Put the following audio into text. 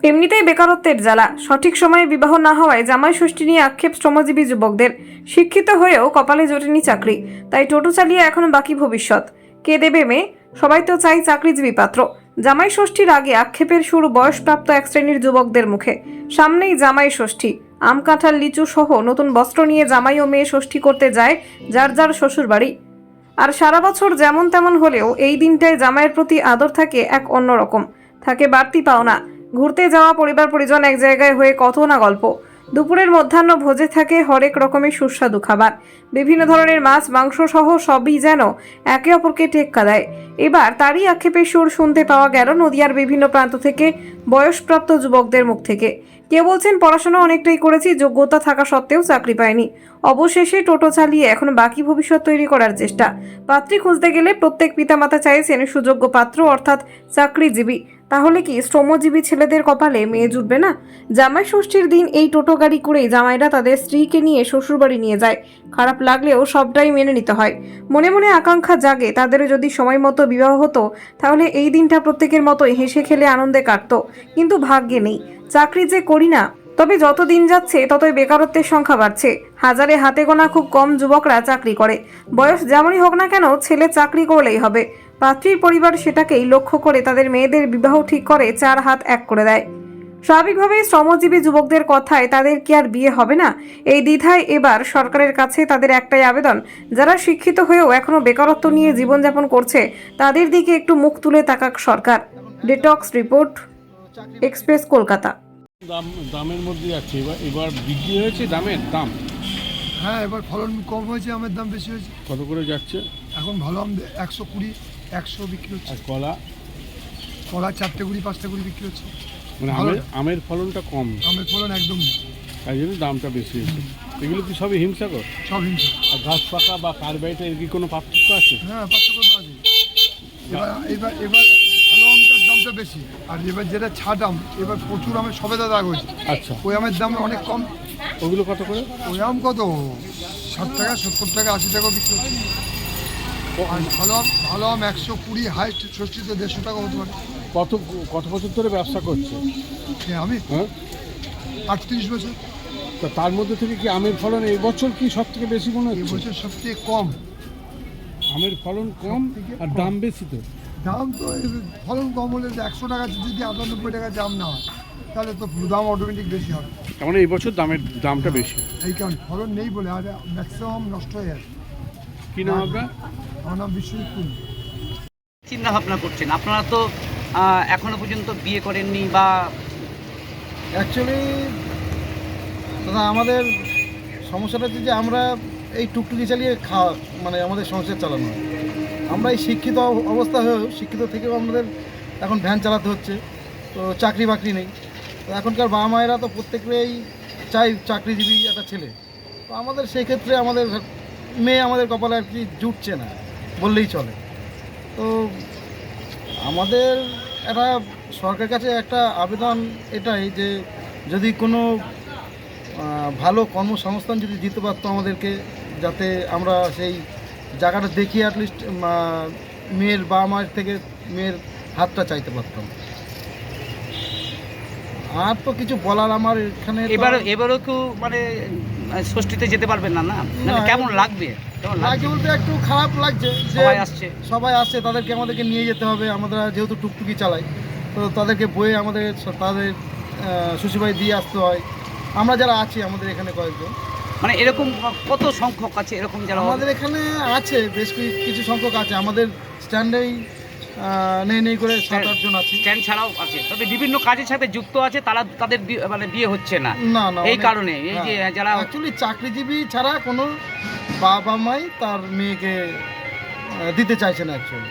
এমনিতেই বেকারত্বের জ্বালা, সঠিক সময়ে বিবাহ না হওয়ায় জামাই ষষ্ঠী নিয়ে আক্ষেপ শ্রমজীবী যুবকদের। শিক্ষিত হয়েও কপালে জোটেনি চাকরি, তাই টোটো চালিয়ে এখনো বাকি ভবিষ্যৎ। কে দেবে মেয়ে? সবাই তো চাই চাকরিজীবী পাত্র। জামাই ষষ্ঠীর আগে আক্ষেপের সুর বয়সপ্রাপ্ত এক শ্রেণীর যুবকদের মুখে। সামনেই জামাই ষষ্ঠী, আম কাঁঠাল লিচু সহ নতুন বস্ত্র নিয়ে জামাই ও মেয়ে ষষ্ঠী করতে যায় যার যার শ্বশুর বাড়ি। আর সারা বছর যেমন তেমন হলেও এই দিনটায় জামাইয়ের প্রতি আদর থাকে এক অন্যরকম। থাকে বাড়তি পাওনা, ঘুরতে যাওয়া পরিবার পরিজন এক জায়গায় হয়ে কত না গল্প। দুপুরের মধ্যাহ্ন ভোজে থাকে হরেক রকমের সুস্বাদু খাবার, বিভিন্ন ধরনের মাছ মাংস সহ সবই যেন একে অপরকে টেক্কা দেয়। এবার তারই আক্ষেপের সুর শুনতে পাওয়া গেল নদিয়ার বিভিন্ন প্রান্ত থেকে, বয়সপ্রাপ্ত যুবকদের মুখ থেকে। কেউ বলছেন পড়াশোনা অনেকটাই করেছি, যোগ্যতা থাকা সত্ত্বেও চাকরি পায়নি, অবশেষে টোটো চালিয়ে এখন বাকি ভবিষ্যৎ তৈরি করার চেষ্টা। পাত্রী খুঁজতে গেলে প্রত্যেক পিতামাতা চাইছেন সুযোগ্য পাত্র অর্থাৎ চাকরিজীবী। তাহলে কি শ্রমজীবী ছেলেদের কপালে মেয়ে জুটবে না? জামাই ষষ্ঠীর দিন এই টোটো গাড়ি করেই জামাইরা তাদের স্ত্রীকে নিয়ে শ্বশুরবাড়ি নিয়ে যায়। খারাপ লাগলেও সবটাই মেনে নিতে হয়। মনে মনে আকাঙ্ক্ষা জাগে তাদেরও যদি সময় মতো বিবাহ হতো, তাহলে এই দিনটা প্রত্যেকের মতোই হেসে খেলে আনন্দে কাটতো। কিন্তু ভাগ্যে নেই, চাকরি যে করি না। তবে যত দিন যাচ্ছে ততই বেকারত্বের সংখ্যা বাড়ছে। হাজারে হাতে গোনা খুব কম যুবকরা চাকরি করে। বয়স যেমনই হোক না কেন, ছেলে চাকরি করলেই হবে। পাত্রীর পরিবার সেটাকেই লক্ষ্য করে তাদের মেয়েদের বিবাহ ঠিক করে 4 হাত এক করে দেয়। স্বাভাবিকভাবেই শ্রমজীবী যুবকদের কথায় তাদের কি আর বিয়ে হবে না? এই দ্বিধায় এবার সরকারের কাছে তাদের একটাই আবেদন, যারা শিক্ষিত হয়েও এখনো বেকারত্ব নিয়ে জীবনযাপন করছে তাদের দিকে একটু মুখ তুলে তাকাক সরকার। Detox report, express Kolkata. দামের মধ্যে যাচ্ছে এবার বৃদ্ধি হয়েছে দাম। হ্যাঁ, এবার ফলন কম হয়েছে, আমের দাম বেশি হয়েছে। কত করে যাচ্ছে? এখন ভালো আম 120, 100 বিক্রি হচ্ছে। আর কলা? কলা 4টে কুড়ি 5টে কুড়ি বিক্রি হচ্ছে। মানে আমের ফলনটা কম, আমের ফলন একদম নেই, তাই জন্য দামটা বেশি হয়েছে। এগুলো কি সবই হিংসাকর? সব হিংসা। আর ঘাস পাকা বা কার্বাইডে এর কি কোনো পার্থক্য আছে? হ্যাঁ, পার্থক্য তো আছে। এবার ভালো আমটার দামটা বেশি, আর এবার যেটা ছাট আম, এবার প্রচুর আমের সবেদা দাগ হয়েছে। আচ্ছা, ওই আমের দাম অনেক কম। ওগুলো কত করে? ওই আম কত 60 টাকা, 70 টাকা, 80 টাকা বিক্রি হচ্ছে। আর ভালো আম 120, হাইট ষষ্ঠীতে 150 টাকা হতে পারে। কত বছর ধরে ব্যবসা করছে? আমি হ্যাঁ, 38 বছর। তা তার মধ্যে থেকে কি আমের ফলন এই বছর কি সব থেকে বেশি মনে এই হচ্ছে? বছর সবথেকে কম আমের ফলন কম আর দাম বেশি। তো দাম তো ফলন কম হলে 100 টাকা যদি 98 টাকা দাম না হয়, তাহলে তো দাম অটোমেটিক বেশি হবে। তার মানে এই বছর দামটা বেশি, এই কারণে ফলন নেই বলে, আর ম্যাক্সিমাম নষ্ট হয়ে যাচ্ছে। কি নাম আপনার? আমার নাম বিশ্বজিৎ কুল। চিন্তা ভাবনা করছেন আপনারা তো এখনো পর্যন্ত বিয়ে করেননি বা? অ্যাকচুয়ালি দাদা, আমাদের সমস্যাটা হচ্ছে যে আমরা এই টুকটুকি চালিয়ে মানে আমাদের সংসার চালানো হয়। আমরা এই শিক্ষিত অবস্থা হয়েও, শিক্ষিত থেকেও আমাদের এখন ভ্যান চালাতে হচ্ছে। তো চাকরি বাকরি নেই। তো এখনকার বাবা মায়েরা তো প্রত্যেকেই চাই চাকরিজীবী একটা ছেলে। তো আমাদের সেই ক্ষেত্রে আমাদের মেয়ে আমাদের কপালে আর কি জুটছে না বললেই চলে। তো আমাদের একটা সরকারের কাছে একটা আবেদন এটাই যে যদি কোনো ভালো কর্মসংস্থান যদি দিতে পারতো আমাদেরকে, যাতে আমরা সেই জায়গাটা দেখিয়ে অ্যাটলিস্ট মেয়ের বাবা মায়ের থেকে মেয়ের হাতটা চাইতে পারতাম। আর তো কিছু বলার আমার এখানে এবারও কেউ মানে ষষ্ঠীতে যেতে পারবেন না? কেমন লাগবে? লাগে বলতে একটু খারাপ লাগছে যে সবাই আসছে, তাদেরকে আমাদেরকে নিয়ে যেতে হবে। আমরা যেহেতু টুকটুকি চালাই, তো তাদেরকে বয়ে তাদের শ্বশুরবাড়ি দিয়ে আসতে হয়। আমরা যারা আছি আমাদের এখানে কয়েকজন, মানে এরকম কত সংখ্যক আছে এরকম যারা? আমাদের এখানে আছে বেশ কিছু সংখ্যক আছে। আমাদের স্ট্যান্ডেই নেই করে 7-8 জন আছে। স্ট্যান্ড ছাড়াও আছে, তবে বিভিন্ন কাজের সাথে যুক্ত আছে, তাদের মানে বিয়ে হচ্ছে না এই কারণে। এই যে যারা অ্যাকচুয়ালি চাকরিজীবী ছাড়া কোনো বাবা মাই তার মেয়েকে দিতে চাইছে না অ্যাকচুয়ালি।